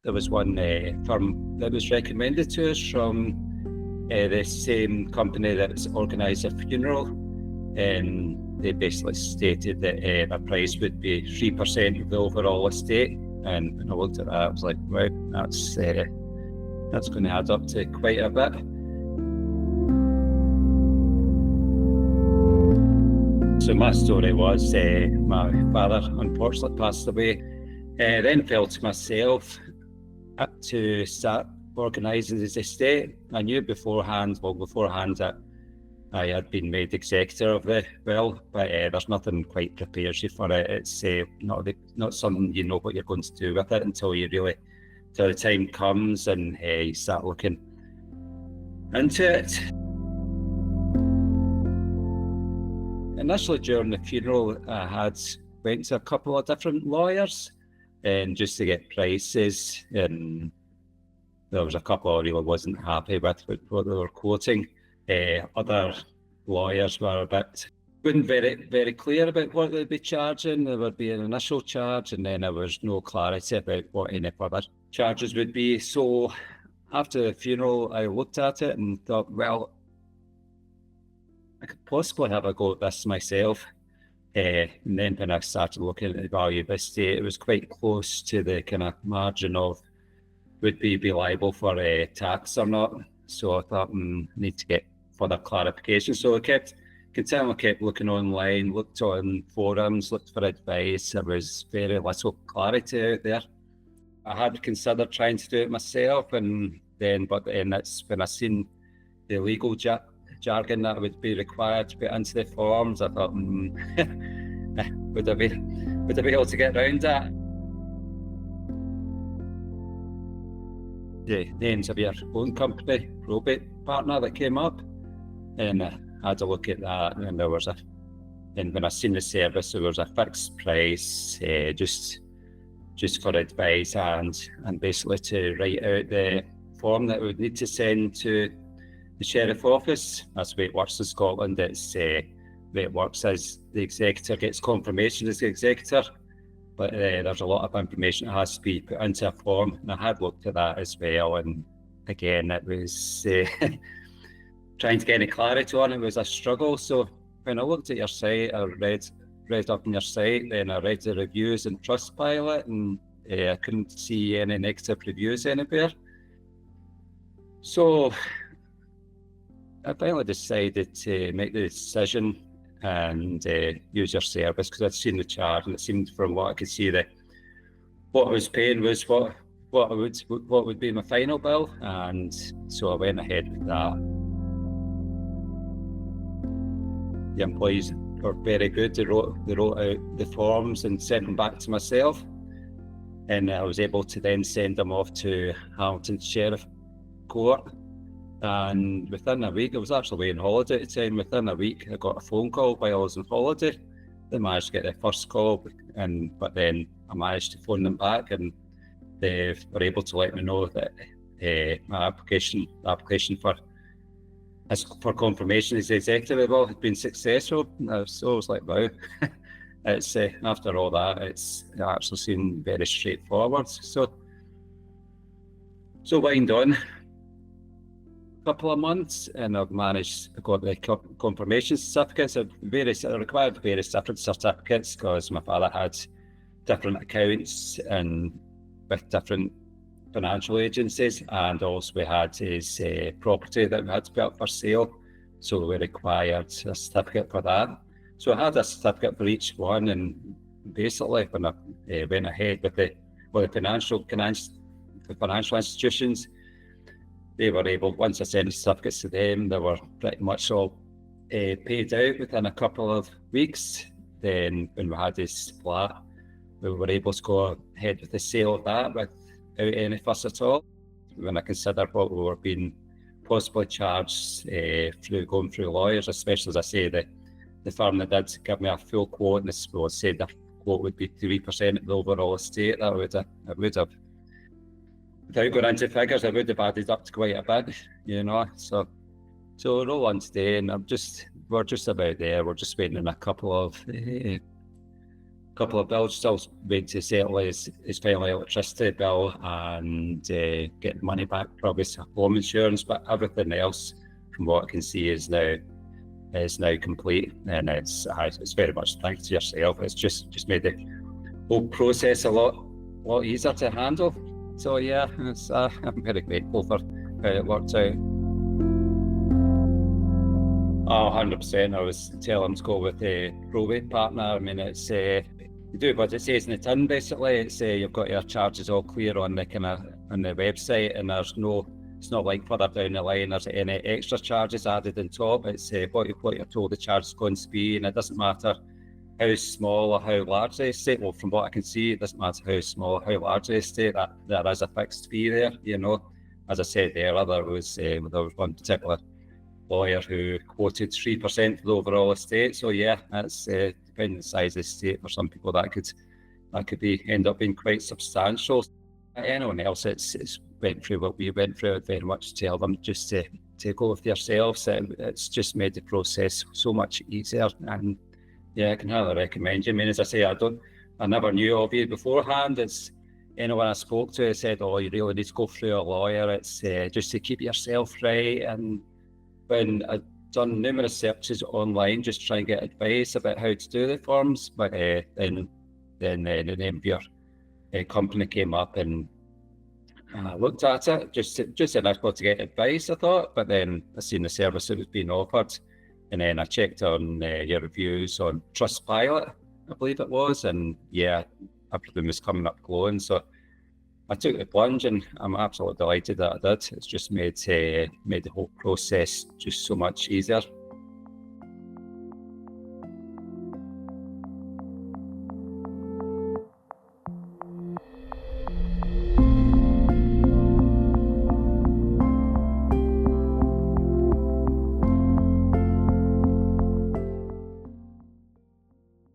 there was one firm that was recommended to us from the same company that's organised a funeral, and they basically stated that the price would be 3% of the overall estate. And when I looked at that, I was like, wow, that's going to add up to quite a bit. So my story was my father unfortunately passed away. Then fell to myself to start organising his estate. I knew beforehand that I had been made executor of the will, but there's nothing quite prepares you for it. It's not something you know what you're going to do with it until the time comes and you start looking into it. Initially during the funeral, I went to a couple of different lawyers and just to get prices, and there was a couple I really wasn't happy with what they were quoting. Other lawyers weren't very clear about what they'd be charging. There would be an initial charge, and then there was no clarity about what any further charges would be. So after the funeral, I looked at it and thought, well, I could possibly have a go at this myself. And then when I started looking at the value of the estate, it was quite close to the kind of margin of would be liable for tax or not. So I thought, I need to get further clarification. So I continually kept looking online, looked on forums, looked for advice. There was very little clarity out there. I had considered trying to do it myself, but then that's when I seen the legal jargon that would be required to put into the forms. I thought, would I be able to get around that? The names of your own company, Probate partner, that came up, and I had a look at that, and when I seen the service, there was a fixed price, just for advice and basically to write out the form that we would need to send to the Sheriff Office. That's the way it works in Scotland. It's the way it works is the executor gets confirmation as the executor, but there's a lot of information that has to be put into a form, and I had looked at that as well, and again it was trying to get any clarity on it was a struggle. So when I looked at your site, I read up on your site, then I read the reviews in Trustpilot, and I couldn't see any negative reviews anywhere. So I finally decided to make the decision and use your service, because I'd seen the charge, and it seemed, from what I could see, that what I was paying was what would be my final bill, and so I went ahead with that. The employees were very good. They wrote out the forms and sent them back to myself, and I was able to then send them off to Hamilton Sheriff Court. And within a week, I was actually away on holiday at the time. Within a week, I got a phone call while I was on holiday. They managed to get their first call, but then I managed to phone them back, and they were able to let me know that my application for confirmation as executive had been successful. So I was like, wow. It's after all that, it's actually seemed very straightforward. So wind on. Couple of months, and I got the confirmation certificates. I required various different certificates because my father had different accounts and with different financial agencies, and also we had his property that we had to put up for sale, so we required a certificate for that. So I had a certificate for each one, and basically when I went ahead with the financial institutions, they were able, once I sent the certificates to them, they were pretty much all paid out within a couple of weeks. Then when we had this flat, we were able to go ahead with the sale of that without any fuss at all. When I consider what we were being possibly charged going through lawyers, especially, as I say, the firm that did give me a full quote, and this was said the quote would be 3% of the overall estate, I would have, without going into figures, I would have added up to quite a bit, So roll on today, and we're just about there. We're just waiting on a couple of couple of bills, still waiting to settle his final electricity bill and get the money back from his home insurance, but everything else, from what I can see, is now complete, and it's very much thanks to yourself. It's just made the whole process a lot easier to handle. So yeah, I'm very grateful for how it worked out. 100%. I was telling him to go with a probate partner. I mean, it's you do what it says in the tin. Basically, it's you've got your charges all clear on the website, and it's not like further down the line there's any extra charges added on top. It's what you're told the charge is going to be, and it doesn't matter how small or how large the estate. Well, from what I can see, it doesn't matter how small or how large the estate. That there is a fixed fee there. You know, as I said earlier, there was one particular lawyer who quoted 3% for the overall estate. So yeah, that's depending on the size of the estate, for some people that could end up being quite substantial. Anyone else it's went through what we went through, I'd very much tell them just to go with yourselves. It's just made the process so much easier, and yeah, I can highly recommend you. I mean, as I say, I never knew of you beforehand. It's anyone I spoke to said, "Oh, you really need to go through a lawyer. It's just to keep yourself right." And when I'd done numerous searches online, just trying to get advice about how to do the forms, but then the name of your company came up, and I looked at it, just initially to get advice, I thought, but then I seen the service that was being offered, and then I checked on your reviews on Trustpilot, I believe it was, and yeah, everything was coming up glowing. So I took the plunge, and I'm absolutely delighted that I did. It's just made the whole process just so much easier.